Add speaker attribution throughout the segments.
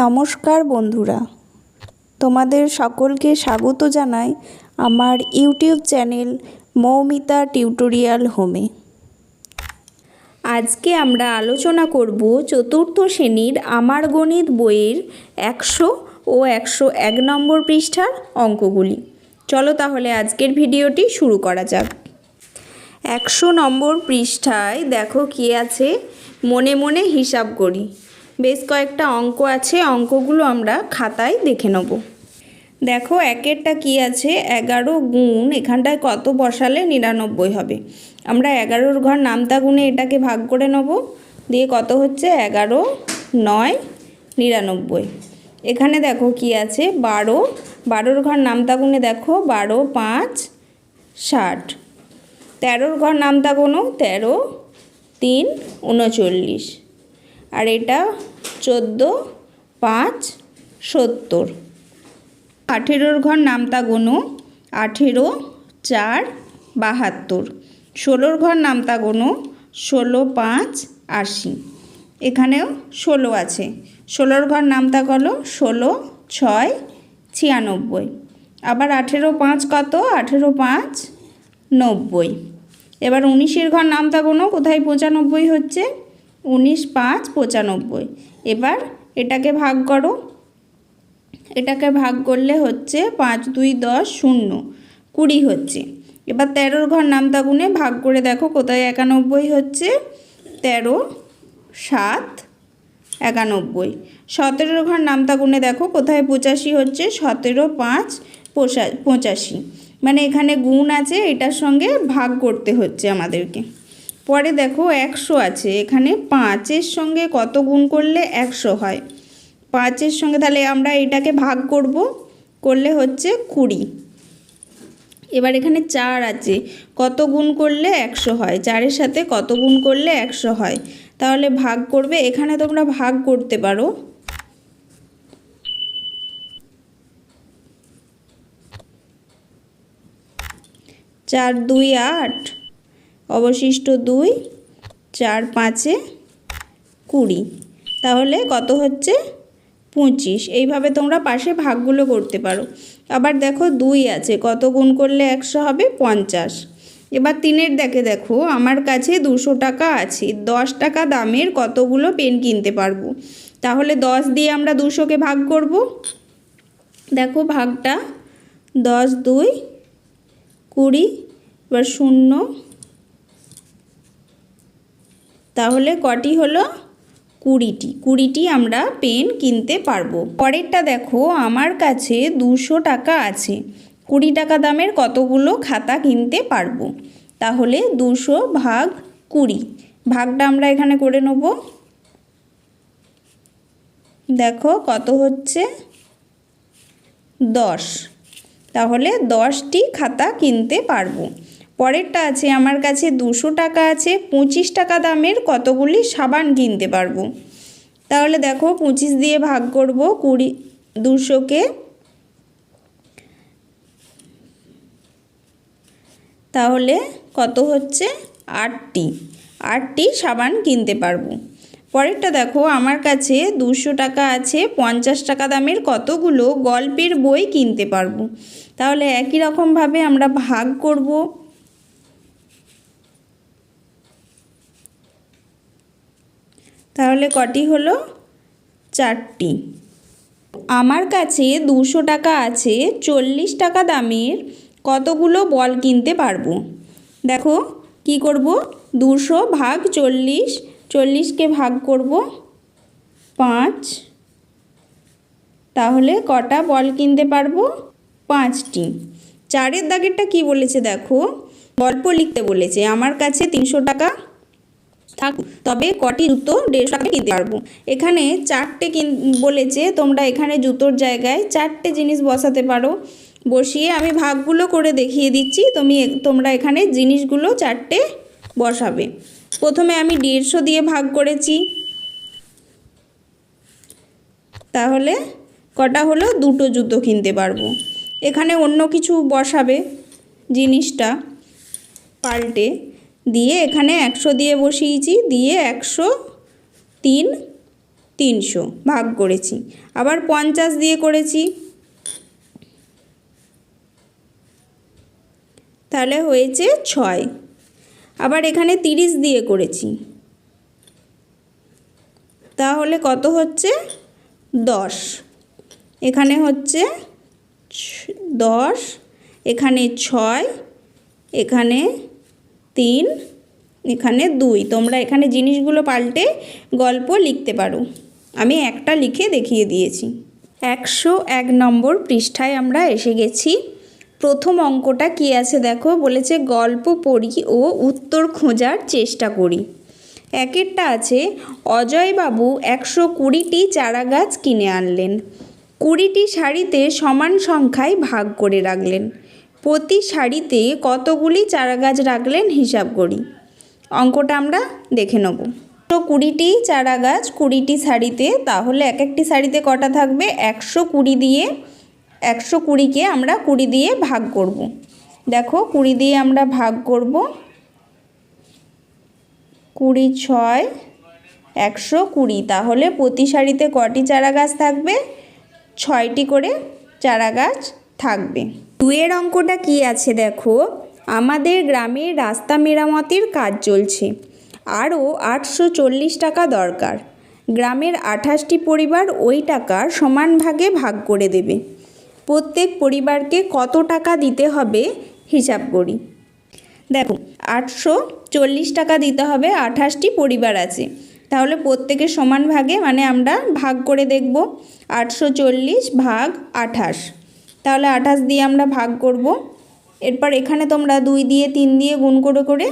Speaker 1: নমস্কার বন্ধুরা, তোমাদের সকলকে স্বাগত জানাই আমার ইউটিউব চ্যানেল মৌমিতা টিউটোরিয়াল হোমে। আজকে আমরা আলোচনা করব চতুর্থ শ্রেণীর আমার গণিত বইয়ের 100 ও 101 নম্বর পৃষ্ঠার অঙ্কগুলি। চলো তাহলে আজকের ভিডিওটি শুরু করা যাক। 100 নম্বর পৃষ্ঠায় দেখো কি আছে, মনে মনে হিসাব করি। বেশ কয়েকটা অঙ্ক আছে, অঙ্কগুলো আমরা খাতায় দেখে নেব। দেখো একেরটা কি আছে, 11 গুণ এখানটায় কত বসালে 99 হবে। আমরা 11-র ঘর নামতা গুণে এটাকে ভাগ করে নেব, দিয়ে কত হচ্ছে 11 9 99। এখানে দেখো কি আছে 12-র ঘর নামতা গুণে দেখো 12 5 60। 13-র ঘর নামতা গুনো 13 3 39। আর এটা 14 5 70। 18-র ঘর নামতা গুনো 18 4 72। 16-র ঘর নামতা গুনো 16 5 80। এখানেও 16 আছে। 16-র ঘর নামতা গলো 16 6 96। আবার 18 5 কত, 18 5 90। এবার 19-এর ঘর নামতা গুনো, কোথায় 95 হচ্ছে, 19 5 95। এবার এটাকে ভাগ করো, এটাকে ভাগ করলে হচ্ছে 5 2 10 0 20 হচ্ছে। এবার 13-র ঘর নামতা গুণে ভাগ করে দেখো কোথায় 91 হচ্ছে, 13 7 91। 17-র ঘর নামতা গুণে দেখো কোথায় 85 হচ্ছে, 17 5 85। মানে এখানে গুণ আছে, এটার সঙ্গে ভাগ করতে হচ্ছে আমাদেরকে। পরে দেখো 100 আছে, এখানে 5-এর সঙ্গে কত গুণ করলে 100 হয়। 5-এর সঙ্গে তাহলে আমরা এটাকে ভাগ করলে হচ্ছে 20। এবার এখানে 4 আছে, কত গুণ করলে 100 হয়, 4-এর সাথে কত গুণ করলে 100 হয়। তাহলে ভাগ করবে, এখানে তোমরা ভাগ করতে পারো। 4 2 8, অবশিষ্ট 2, 4 5 20। তাহলে কত হচ্ছে 25। এইভাবে তোমরা পাশে ভাগগুলো করতে পারো। আবার দেখো 2 আছে, কত গুণ করলে 100 হবে, 50। এবার 3-এর দেখো আমার কাছে 200 টাকা আছে, 10 টাকা দামের কতগুলো পেন কিনতে পারবো। তাহলে 10 দিয়ে আমরা 200-কে ভাগ করব। দেখো ভাগটা 10 2 20। এবার 0, তাহলে কটি হলো 20টি। 20টি আমরা পেন কিনতে পারবো। পরেরটা দেখো আমার কাছে 200 টাকা আছে, 20 টাকা দামের কতগুলো খাতা কিনতে পারবো। তাহলে 200 ভাগ 20, ভাগটা আমরা এখানে করে নেব। দেখো কত হচ্ছে 10। তাহলে 10টি খাতা কিনতে পারবো। পরেরটা আছে আমার কাছে 200 টাকা আছে, 25 টাকা দামের কতগুলি সাবান কিনতে পারবো। তাহলে দেখো 25 দিয়ে ভাগ করব 200-কে। তাহলে কত হচ্ছে 8টি সাবান কিনতে পারবো। পরেরটা দেখো আমার কাছে 200 টাকা আছে, 50 টাকা দামের কতগুলো গল্পের বই কিনতে পারবো। তাহলে একই রকমভাবে আমরা ভাগ করব। তাহলে কটি হলো 4টি। আমার কাছে 200 টাকা আছে, 40 টাকা দামের কতগুলো বল কিনতে পারবো। দেখো কি করব, 200 ভাগ 40, 40-কে ভাগ করব 5। তাহলে কটা বল কিনতে পারবো, 5টি। 4-এর দাগেরটা কি বলেছে দেখো, গল্প লিখতে বলেছে। আমার কাছে 300 টাকা থাক, তবে কটি জুতো 150 টাকা কিনতে পারবো। এখানে 4টে বলেছে, তোমরা এখানে জুতোর জায়গায় 4টে জিনিস বসাতে পারো। বসিয়ে আমি ভাগগুলো করে দেখিয়ে দিচ্ছি, তোমরা এখানে জিনিসগুলো 4টে বসাবে। প্রথমে আমি 150 দিয়ে ভাগ করেছি, তাহলে কটা হলো, 2টো জুতো কিনতে পারবো। এখানে অন্য কিছু বসাবে, জিনিসটা পাল্টে দিয়ে এখানে 100 দিয়ে বসিয়েছি, দিয়ে 103 300 ভাগ করেছি, আবার 50 দিয়ে করেছি, তাহলে হয়েছে 6। আবার এখানে 30 দিয়ে করেছি, তাহলে কত হচ্ছে 10। এখানে হচ্ছে 10, এখানে 6, এখানে 3, এখানে 2। তোমরা এখানে জিনিসগুলো পাল্টে গল্প লিখতে পারো, আমি একটা লিখে দেখিয়ে দিয়েছি। 101 নম্বর পৃষ্ঠায় আমরা এসে গেছি। প্রথম অঙ্কটা কি আছে দেখো, বলেছে গল্প পড়ি ও উত্তর খোঁজার চেষ্টা করি। একেরটা আছে, অজয়বাবু 120টি চারা গাছ কিনে আনলেন, 20টি সারিতে সমান সংখ্যায় ভাগ করে রাখলেন, প্রতি সারিতে কতগুলি চারা গাছ রাখলেন হিসাব করি। অঙ্কটা আমরা দেখে নেব। তো 20টি চারা গাছ 20টি সারিতে, তাহলে এক একটি সারিতে কটা থাকবে, 120 দিয়ে, 120কে আমরা 20 দিয়ে ভাগ করব। দেখো 20 দিয়ে আমরা ভাগ করব, 20 6 120, তাহলে প্রতি সারিতে কটি চারা গাছ থাকবে, 6টি করে চারা গাছ থাকবে। 2 অঙ্কটা কি আছে দেখো, আমাদের গ্রামের রাস্তা মেরামতের কাজ চলছে, আরও 840 টাকা দরকার, গ্রামের 28টি পরিবার ওই টাকার সমান ভাগে ভাগ করে দেবে, প্রত্যেক পরিবারকে কত টাকা দিতে হবে হিসাব করি। দেখো 840 টাকা দিতে হবে, 28টি পরিবার আছে, তাহলে প্রত্যেকের সমান ভাগে, মানে আমরা ভাগ করে দেখব, 840 ভাগ 28, তাহলে 28 দিয়ে আমরা ভাগ করব। এরপর এখানে তোমরা 2 দিয়ে 3 দিয়ে গুণ করে করে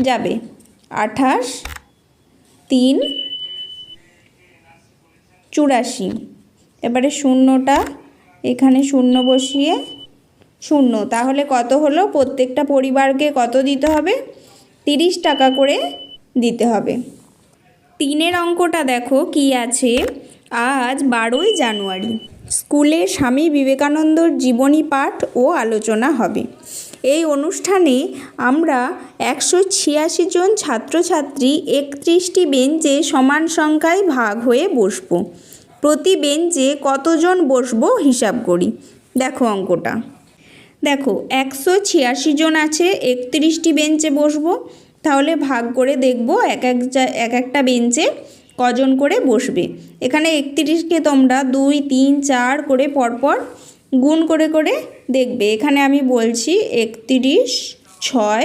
Speaker 1: যাবে, 28 3 84, এবারে শূন্যটা এখানে শূন্য বসিয়ে 0, তাহলে কত হলো, প্রত্যেকটা পরিবারকে কত দিতে হবে, 30 টাকা করে দিতে হবে। 3 অঙ্কটা দেখো কি আছে, আজ 12ই জানুয়ারি, স্কুলে স্বামী বিবেকানন্দর জীবনী পাঠ ও আলোচনা হবে। এই অনুষ্ঠানে আমরা 186 জন ছাত্রছাত্রী 31টি বেঞ্চে সমান সংখ্যায় ভাগ হয়ে বসবো, প্রতি বেঞ্চে কতজন বসবো হিসাব করি। দেখো অঙ্কটা, দেখো 186 জন আছে, 31টি বেঞ্চে বসবো, তাহলে ভাগ করে দেখব এক একটা বেঞ্চে কজন করে বসবে। এখানে 31কে তোমরা 2 3 4 করে পরপর গুণ করে করে দেখবে। এখানে আমি বলছি 31 6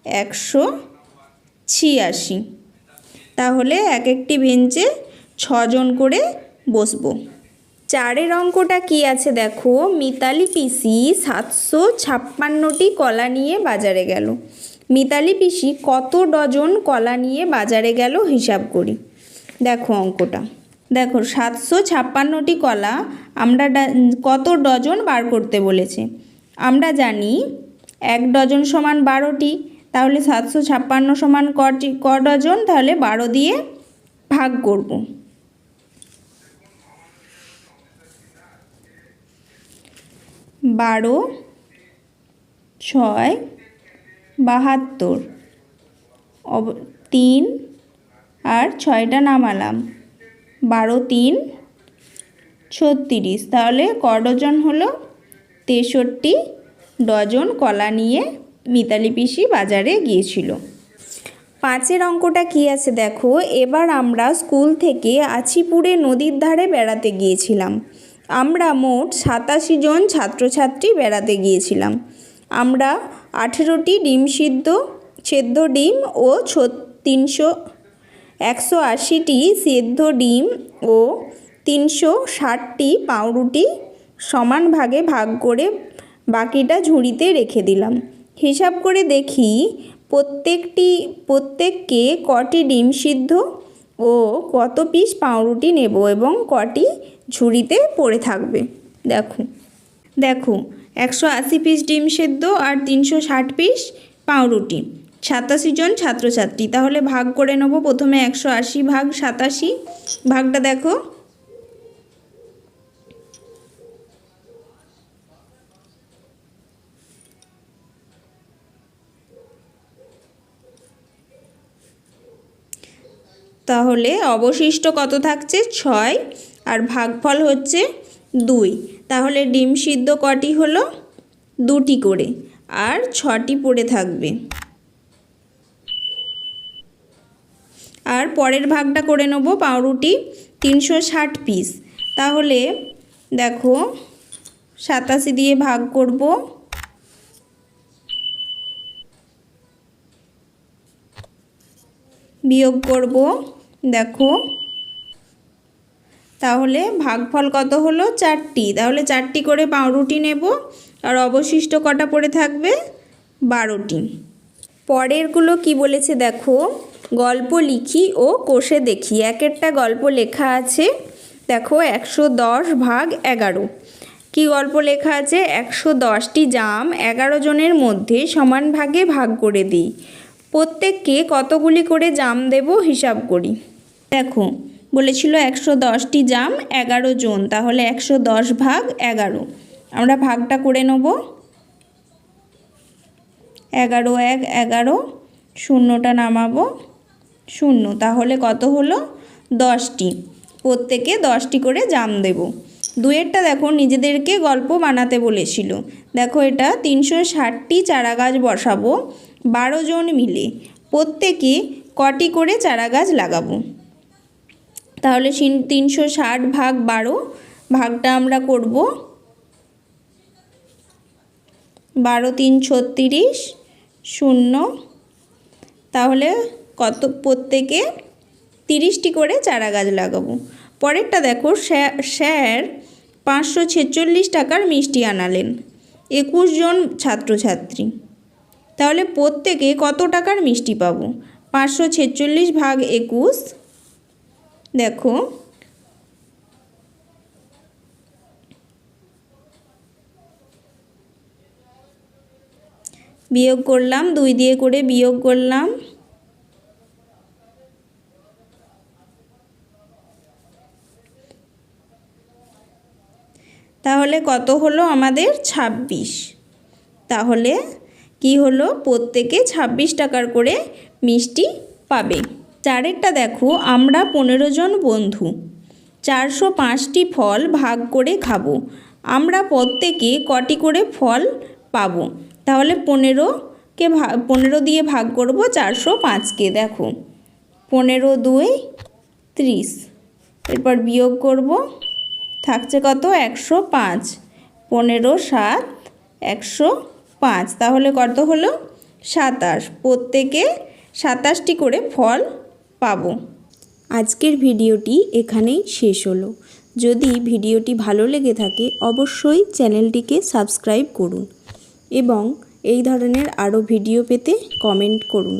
Speaker 1: 186, তাহলে এক একটি বেঞ্চে 6 জন করে বসবো। 4 অঙ্কটা কি আছে দেখো, মিতালি পিসি 756টি কলা নিয়ে বাজারে গেল, মিতালি পিসি কত ডজন কলা নিয়ে বাজারে গেল হিসাব করি। দেখো অঙ্কটা, দেখো 756টি কলা, আমরা কত ডজন বার করতে বলেছে, আমরা জানি 1 ডজন সমান 12টি, তাহলে 756 সমান ক ডজন, তাহলে 12 দিয়ে ভাগ করব। 12 6 72, 3 আর 6টা নামালাম, 12 3 36, তাহলে ক ডজন হলো, 63 ডজন কলা নিয়ে মিতালি পিসি বাজারে গিয়েছিল। 5 অঙ্কটা কি আছে দেখো, এবার আমরা স্কুল থেকে আছিপুরে নদীর ধারে বেড়াতে গিয়েছিলাম, আমরা মোট 87 জন ছাত্রছাত্রী বেড়াতে গিয়েছিলাম, আমরা 18টি ডিম সেদ্ধ ডিম ও 180টি সেদ্ধ ডিম ও 360টি পাউরুটি সমান ভাগে ভাগ করে বাকিটা ঝুড়িতে রেখে দিলাম। হিসাব করে দেখি প্রত্যেককে কটি ডিম সিদ্ধ ও কত পিস পাউরুটি নেব এবং কটি ঝুড়িতে পড়ে থাকবে। দেখো 180 পিস ডিম সেদ্ধ আর 360 পিস পাউরুটি, 87 জন ছাত্রছাত্রী, তাহলে ভাগ করে নেব। প্রথমে 180 ভাগ 87, ভাগটা দেখো, তাহলে অবশিষ্ট কত থাকছে 6 আর ভাগফল হচ্ছে 2। তাহলে ডিম সিদ্ধ কটি হলো 2টি করে আর 6টি পড়ে থাকবে। আর পরের ভাগটা করে নেব পাউরুটি 360 পিস। তাহলে দেখো 87 দিয়ে ভাগ করব, বিয়োগ করব, দেখো তাহলে ভাগফল কত হলো 4টি। তাহলে 4টি করে পাউরুটি নেব আর অবশিষ্ট কটা পড়ে থাকবে 12টি। পরেরগুলো কি বলেছে দেখো, গল্প লিখি ও কোষে দেখি। এক একটা গল্প লেখা আছে, দেখো 110 ভাগ 11। কি গল্প লেখা আছে, 110টি জাম 11 জনের মধ্যে সমান ভাগে ভাগ করে দিই, প্রত্যেককে কতগুলি করে জাম দেব হিসাব করি। দেখো বলেছিল 110টি জাম 11 জন, তাহলে 110 ভাগ 11। আমরা ভাগটা করে নেব, 11 1 11, শূন্যটা নামাবো 0, তাহলে কত হলো 10টি, প্রত্যেকে 10টি করে জাম দেব। দুয়েরটা দেখো নিজেদেরকে গল্প বানাতে বলেছিল। দেখো এটা 360টি চারা গাছ বসাবো 12 জন মিলে, প্রত্যেকে কটি করে চারা গাছ লাগাবো। তাহলে 360 ভাগ 12, ভাগটা আমরা করব 12 3 36 0, তাহলে কত, প্রত্যেকে 30টি করে চারা গাছ লাগাবো। পরেরটা দেখো, স্যার 546 টাকার মিষ্টি আনালেন 21 জন ছাত্রছাত্রী, তাহলে প্রত্যেকে কত টাকার মিষ্টি পাবো। 546 ভাগ 21, দেখো বিয়োগ করলাম, 2 দিয়ে করে বিয়োগ করলাম, তাহলে কত হলো আমাদের 26। তাহলে কি হলো, প্রত্যেকে 26 টাকার করে মিষ্টি পাবে। চারেরটা দেখো, আমরা 15 জন বন্ধু 405টি ফল ভাগ করে খাবো, আমরা প্রত্যেকে কটি করে ফল পাবো। তাহলে 15 দিয়ে ভাগ করব 405কে, দেখো 15 2 30, এরপর বিয়োগ করব, থাকছে কত 105, 15 7 105, তাহলে কত হলো 27, প্রত্যেকে 27টি করে ফল পাবো। আজকের ভিডিওটি এখানেই শেষ হলো। যদি ভিডিওটি ভালো লেগে থাকে অবশ্যই চ্যানেলটিকে সাবস্ক্রাইব করুন এবং এই ধরনের আরও ভিডিও পেতে কমেন্ট করুন।